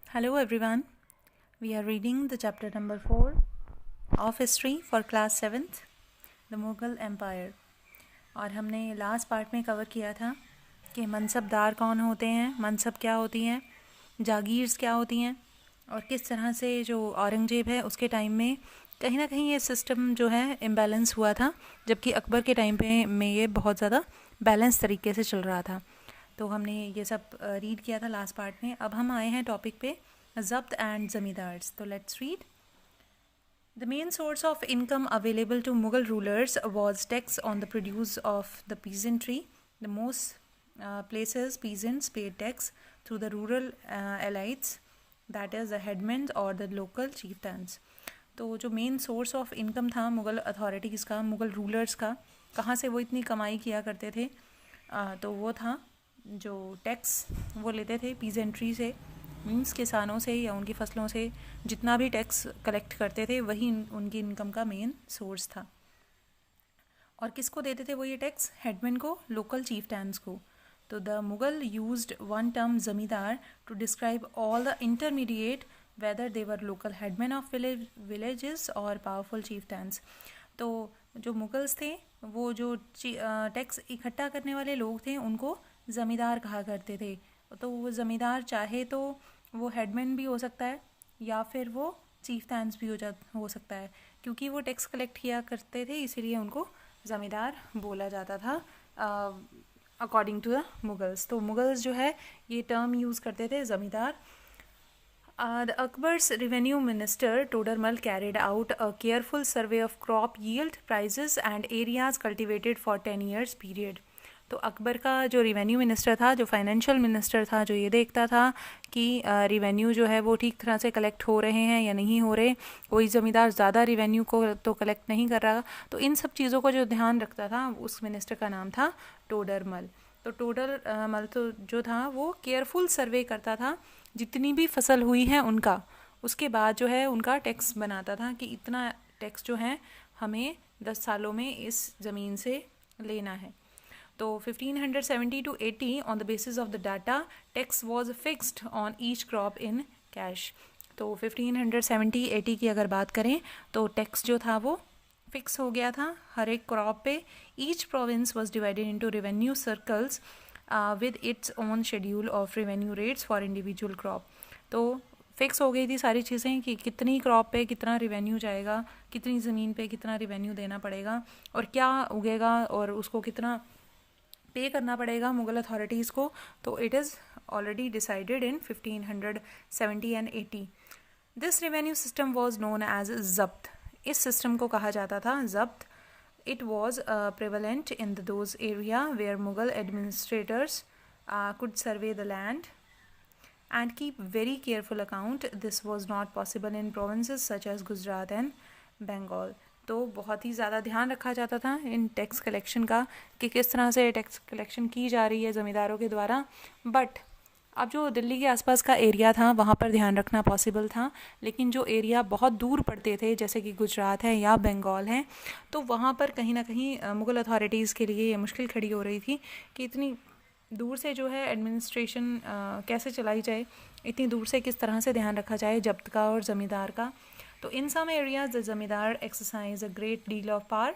Hello everyone. We are reading the chapter number 4 of history for class 7th, the Mughal Empire. और हमने last part में cover किया था कि मनसबदार कौन होते हैं, मनसब क्या होती हैं, जागीर्स क्या होती हैं और किस तरह से जो औरंगजेब है उसके टाइम में कहीं ना कहीं ये सिस्टम जो है इम्बैलेंस हुआ था, जबकि अकबर के टाइम पे में ये बहुत ज़्यादा बैलेंस तरीके से चल रहा था. तो हमने ये सब रीड किया था लास्ट पार्ट में. अब हम आए हैं टॉपिक पे ज़ब्त एंड ज़मींदार्स. तो let's read. The main source of income available to Mughal rulers was tax on the produce of the peasantry. The most places peasants paid tax through the rural elites, that is the headmen or the local chieftains. तो जो main source of income था Mughal authorities का, Mughal rulers का, कहाँ से वो इतनी कमाई किया करते थे, तो वो था जो टैक्स वो लेते थे पीजेंट्री से, मीन्स किसानों से या उनकी फसलों से जितना भी टैक्स कलेक्ट करते थे वही उनकी इनकम का मेन सोर्स था. और किसको देते थे वो ये टैक्स? हेडमैन को, लोकल चीफ्टैन्स को. तो the Mughal used one term zamindar to describe all the intermediate whether they were local headman of villages और पावरफुल चीफ्टैन्स. तो जो मुगल्स थे वो जो टैक्स इकट्ठा करने वाले लोग थे उनको ज़मींदार कहा करते थे. तो वो ज़मींदार चाहे तो वो हेडमैन भी हो सकता है या फिर वो चीफ्टैन्स भी हो सकता है. क्योंकि वो टैक्स कलेक्ट किया करते थे इसीलिए उनको ज़मींदार बोला जाता था अकॉर्डिंग टू द मुगल्स. तो मुगल्स जो है ये टर्म यूज़ करते थे ज़मींदार. The Akbar's revenue minister Todarmal carried out a careful survey of crop yield, prices and areas cultivated for 10 years period. तो अकबर का जो रिवेन्यू मिनिस्टर था, जो फाइनेंशियल मिनिस्टर था, जो ये देखता था कि रिवेन्यू जो है वो ठीक तरह से कलेक्ट हो रहे हैं या नहीं हो रहे, कोई ज़मींदार ज़्यादा रिवेन्यू को तो कलेक्ट नहीं कर रहा. तो इन सब चीज़ों को जो ध्यान रखता था उस मिनिस्टर का नाम था टोडरमल. तो टोडरमल तो जो था वो केयरफुल सर्वे करता था जितनी भी फसल हुई है उनका, उसके बाद जो है उनका टैक्स बनाता था कि इतना टैक्स जो है हमें 10 सालों में इस ज़मीन से लेना है. तो 1570 to 80 on the basis of the data tax was fixed on each crop in cash. तो 1570-80 की अगर बात करें तो टैक्स जो था वो फिक्स हो गया था हर एक क्रॉप पे. Each province was divided into revenue circles with its own schedule of revenue rates for individual crop. तो फिक्स हो गई थी सारी चीज़ें कि कितनी क्रॉप पे कितना रिवेन्यू जाएगा, कितनी ज़मीन पे कितना रिवेन्यू देना पड़ेगा और क्या उगेगा और उसको कितना पे करना पड़ेगा मुग़ल अथॉरिटीज़ को. तो it is already decided in 1570 and 80. This revenue system was known as zabt. इस सिस्टम को कहा जाता था zabt. It was prevalent in those area where Mughal administrators could survey the land and keep very careful account. This was not possible in provinces such as Gujarat and Bengal. तो बहुत ही ज़्यादा ध्यान रखा जाता था इन टैक्स कलेक्शन का कि किस तरह से टैक्स कलेक्शन की जा रही है ज़मींदारों के द्वारा. बट अब जो दिल्ली के आसपास का एरिया था वहाँ पर ध्यान रखना पॉसिबल था, लेकिन जो एरिया बहुत दूर पड़ते थे जैसे कि गुजरात है या बंगाल है, तो वहाँ पर कहीं ना कहीं मुग़ल अथॉरिटीज़ के लिए ये मुश्किल खड़ी हो रही थी कि इतनी दूर से जो है एडमिनिस्ट्रेशन कैसे चलाई जाए, इतनी दूर से किस तरह से ध्यान रखा जाए जब्त का और ज़मींदार का. तो इन सम एरियाज द ज़मींदार exercise a great deal of power.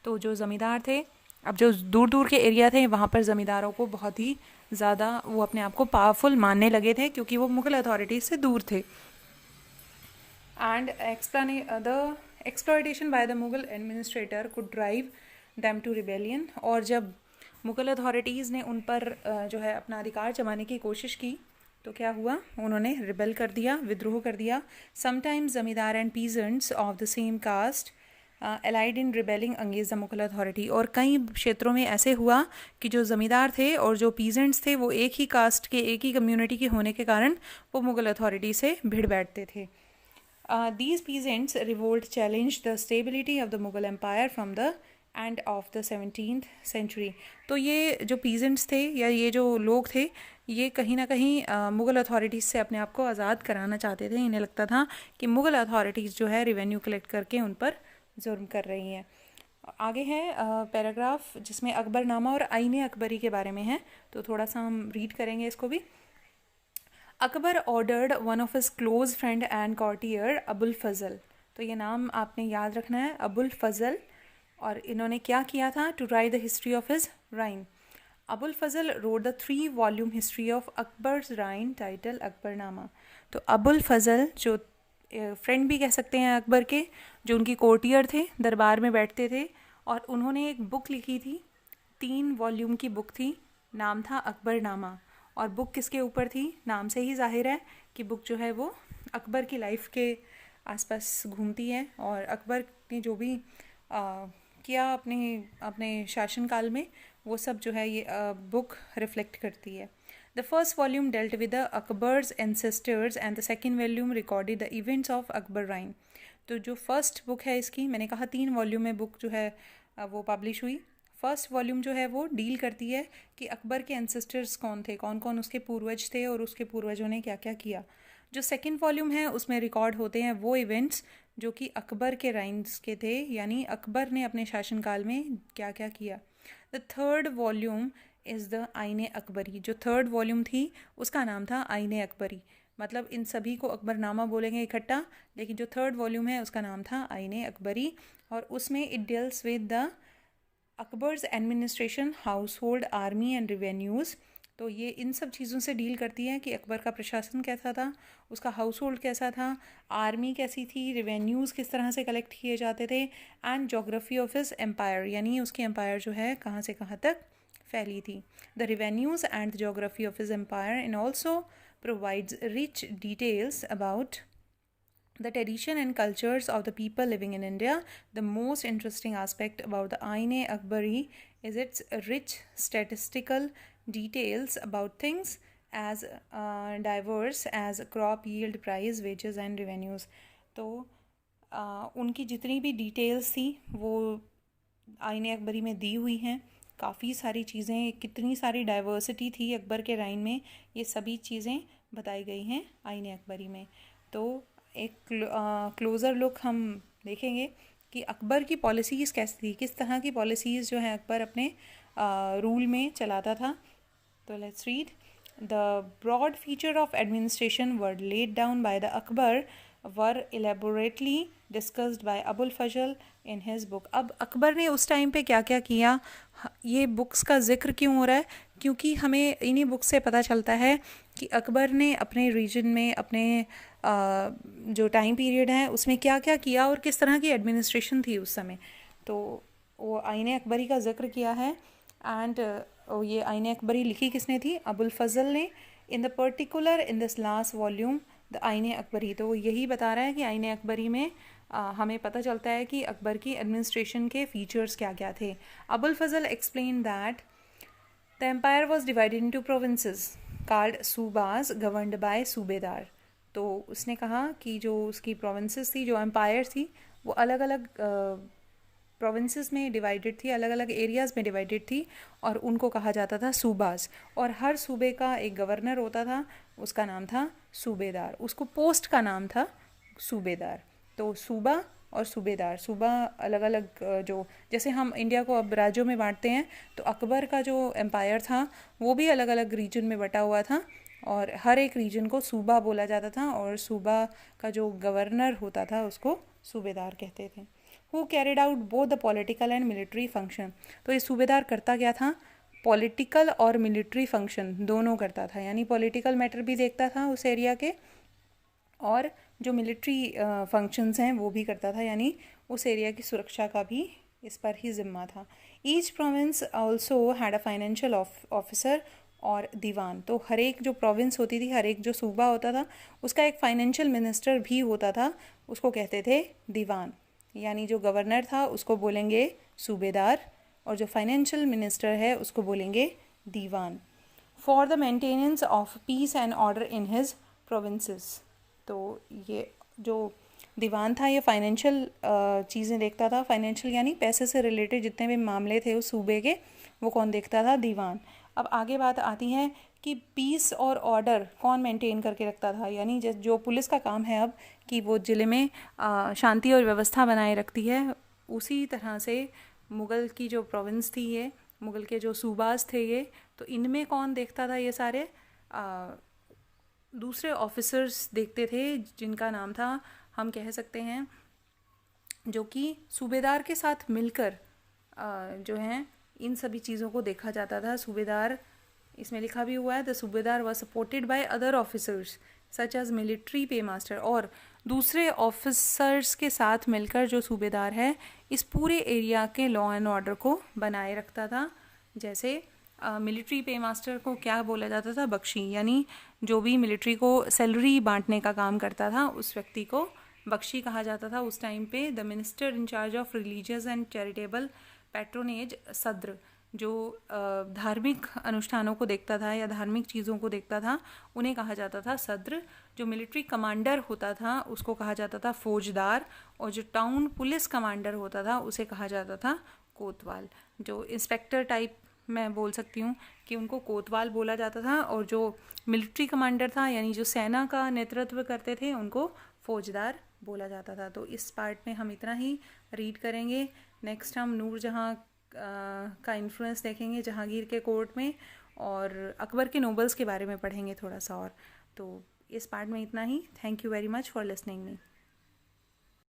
तो जो ज़मींदार थे, अब जो दूर दूर के एरिया थे वहाँ पर ज़मींदारों को बहुत ही ज़्यादा वो अपने आप को पावरफुल मानने लगे थे क्योंकि वो मुग़ल अथॉरिटीज़ से दूर थे. And the exploitation by the Mughal administrator could drive them to rebellion. और जब मुग़ल अथॉरिटीज़ ने उन पर जो है अपना अधिकार जमाने की कोशिश की तो क्या हुआ, उन्होंने रिबेल कर दिया, विद्रोह कर दिया. Sometimes zamindar and peasants of the same caste allied in rebelling against the Mughal authority. और कई क्षेत्रों में ऐसे हुआ कि जो ज़मींदार थे और जो पीजेंट्स थे वो एक ही कास्ट के, एक ही कम्युनिटी के होने के कारण वो मुग़ल अथॉरिटी से भिड़ बैठते थे. These peasants revolt challenged the stability of the Mughal Empire from the end of the 17th century. तो ये जो पीजेंट्स थे या ये जो लोग थे ये कहीं ना कहीं मुग़ल अथॉरिटीज़ से अपने आप को आज़ाद कराना चाहते थे. इन्हें लगता था कि मुग़ल अथॉरिटीज़ जो है रिवेन्यू कलेक्ट करके उन पर जुर्म कर रही हैं. आगे है पैराग्राफ जिसमें अकबरनामा और आईने अकबरी के बारे में है, तो थोड़ा सा हम रीड करेंगे इसको भी. Akbar ordered one of his close friend and courtier Abul Fazl. तो ये नाम आपने याद रखना है, अबुल फजल। और इन्होंने क्या किया था? To write the history of his reign. Abul Fazl wrote the 3 volume history of Akbar's reign title Akbarnama. तो अबुल फजल जो फ्रेंड भी कह सकते हैं अकबर के, जो उनकी कोर्टियर थे, दरबार में बैठते थे, और उन्होंने एक बुक लिखी थी, 3 वॉल्यूम की बुक थी, नाम था अकबरनामा। और बुक किसके ऊपर थी? नाम से ही जाहिर है कि बुक जो है वो अकबर की लाइफ के आसपास घूमती है, और अकबर ने जो भी किया अपने अपने शासनकाल में, वो सब जो है ये बुक रिफ्लेक्ट करती है। The first volume dealt with the Akbar's ancestors and the second volume recorded the events of Akbar reign. तो जो फर्स्ट बुक है इसकी, मैंने कहा 3 वॉल्यूम में बुक जो है वो पब्लिश हुई। फर्स्ट वॉल्यूम जो है वो डील करती है कि अकबर के एंसेस्टर्स कौन थे, कौन कौन उसके पूर्वज थे और उसके पूर्वजों ने क्या क्या किया। जो सेकंड वॉल्यूम है उसमें रिकॉर्ड होते हैं वो इवेंट्स जो कि अकबर के राइन्स के थे, यानी अकबर ने अपने शासनकाल में क्या क्या किया। The third volume is the आईने अकबरी। जो थर्ड वॉल्यूम थी उसका नाम था आईने अकबरी। मतलब इन सभी को अकबरनामा बोलेंगे इकट्ठा, लेकिन जो थर्ड वॉल्यूम है उसका नाम था आईने अकबरी। और उसमें it deals with the Akbar's administration, household, army and revenues. तो ये इन सब चीज़ों से डील करती है कि अकबर का प्रशासन कैसा था, उसका हाउस होल्ड कैसा था, आर्मी कैसी थी, रिवेन्यूज़ किस तरह से कलेक्ट किए जाते थे, and geography of his empire, यानी उसकी एम्पायर जो है कहाँ से कहाँ तक फैली थी। The revenues and the geography of his empire and also provides rich details about the tradition and cultures of the people living in India. The most interesting aspect about the Aine Akbari is its rich statistical details about things as diverse as crop yield, price, wages and revenues. तो उनकी जितनी भी details थी वो आईने अकबरी में दी हुई हैं। काफ़ी सारी चीज़ें, कितनी सारी डाइवर्सिटी थी अकबर के राइन में, ये सभी चीज़ें बताई गई हैं आईने अकबरी में। तो एक क्लोज़र लुक हम देखेंगे कि अकबर की पॉलिसीज़ कैसी थी, किस तरह की पॉलिसीज़ जो हैं अकबर अपने रूल में चलाता था। तो let's read. The broad feature of administration were laid down by the Akbar were elaborately discussed by Abul Fazl in his book. अब अकबर ने उस टाइम पे क्या क्या किया, ये बुक्स का जिक्र क्यों हो रहा है? क्योंकि हमें इन्हीं बुक्स से पता चलता है कि अकबर ने अपने रीजन में, अपने जो टाइम पीरियड है उसमें क्या क्या किया और किस तरह की एडमिनिस्ट्रेशन थी उस समय। तो वो आईने अकबरी का जिक्र किया है। एंड ये आईने अकबरी लिखी किसने थी? अबुल फजल ने। In the particular in this last volume the आईने अकबरी, तो यही बता रहा है कि आईने अकबरी में हमें पता चलता है कि अकबर की एडमिनिस्ट्रेशन के फीचर्स क्या क्या थे। Abul Fazl explain that the empire was divided into provinces called subas governed by subedar. तो उसने कहा कि जो उसकी प्रोविंसेस थी, जो एम्पायर थी, वो अलग अलग प्रोविंसेस में डिवाइडेड थी, अलग अलग एरियाज़ में डिवाइडेड थी, और उनको कहा जाता था सूबाज। और हर सूबे का एक गवर्नर होता था, उसका नाम था सूबेदार, उसको पोस्ट का नाम था सूबेदार। तो सूबा और सूबेदार, सूबा अलग अलग, जो जैसे हम इंडिया को अब राज्यों में बांटते हैं, तो अकबर का जो एम्पायर था वो भी अलग अलग रीजन में बटा हुआ था, और हर एक रीजन को सूबा बोला जाता था, और सूबा का जो गवर्नर होता था उसको सूबेदार कहते थे। Who carried out both the political and military function. तो ये सूबेदार करता क्या था? पॉलिटिकल और मिलिट्री फंक्शन दोनों करता था, यानी पॉलिटिकल मैटर भी देखता था उस एरिया के, और जो मिलिट्री फंक्शंस हैं वो भी करता था, यानी उस एरिया की सुरक्षा का भी इस पर ही जिम्मा था। Each province also had a financial officer और दीवान। तो हर एक जो प्रोविंस होती थी, हर एक जो सूबा होता था, उसका एक फाइनेंशियल मिनिस्टर भी होता था, उसको कहते थे दीवान। यानी जो गवर्नर था उसको बोलेंगे सूबेदार, और जो फाइनेंशियल मिनिस्टर है उसको बोलेंगे diwan. For the maintenance of peace and order in his provinces. तो ये जो दीवान था ये फाइनेंशियल चीज़ें देखता था, फाइनेंशियल यानी पैसे से रिलेटेड जितने भी मामले थे उस सूबे के, वो कौन देखता था? दीवान। अब आगे बात आती है कि पीस और ऑर्डर कौन मेंटेन करके रखता था, यानी जो पुलिस का काम है अब कि वो ज़िले में शांति और व्यवस्था बनाए रखती है, उसी तरह से मुग़ल की जो प्रोविंस थी, ये मुग़ल के जो सूबाज थे ये, तो इनमें कौन देखता था ये सारे दूसरे ऑफिसर्स देखते थे जिनका नाम था, हम कह सकते हैं, जो कि सूबेदार के साथ मिलकर जो हैं इन सभी चीज़ों को देखा जाता था। सूबेदार, इसमें लिखा भी हुआ है, the subedar was supported by other officers such as military pay master, और दूसरे ऑफिसर्स के साथ मिलकर जो सूबेदार है इस पूरे एरिया के लॉ एंड ऑर्डर को बनाए रखता था। जैसे मिलिट्री पे मास्टर को क्या बोला जाता था? बख्शी, यानी जो भी मिलिट्री को सैलरी बांटने का काम करता था उस व्यक्ति को बख्शी कहा जाता था उस टाइम पे। The minister in charge of religious and charitable patronage, sadr, जो धार्मिक अनुष्ठानों को देखता था या धार्मिक चीज़ों को देखता था उन्हें कहा जाता था सद्र। जो मिलिट्री कमांडर होता था उसको कहा जाता था फौजदार, और जो टाउन पुलिस कमांडर होता था उसे कहा जाता था कोतवाल। जो इंस्पेक्टर टाइप मैं बोल सकती हूँ कि उनको कोतवाल बोला जाता था, और जो मिलिट्री कमांडर था यानी जो सेना का नेतृत्व करते थे उनको फौजदार बोला जाता था। तो इस पार्ट में हम इतना ही रीड करेंगे। नेक्स्ट हम नूरजहाँ का इन्फ्लुएंस देखेंगे जहांगीर के कोर्ट में, और अकबर के नोबल्स के बारे में पढ़ेंगे थोड़ा सा और। तो इस पार्ट में इतना ही। Thank you very much for listening me.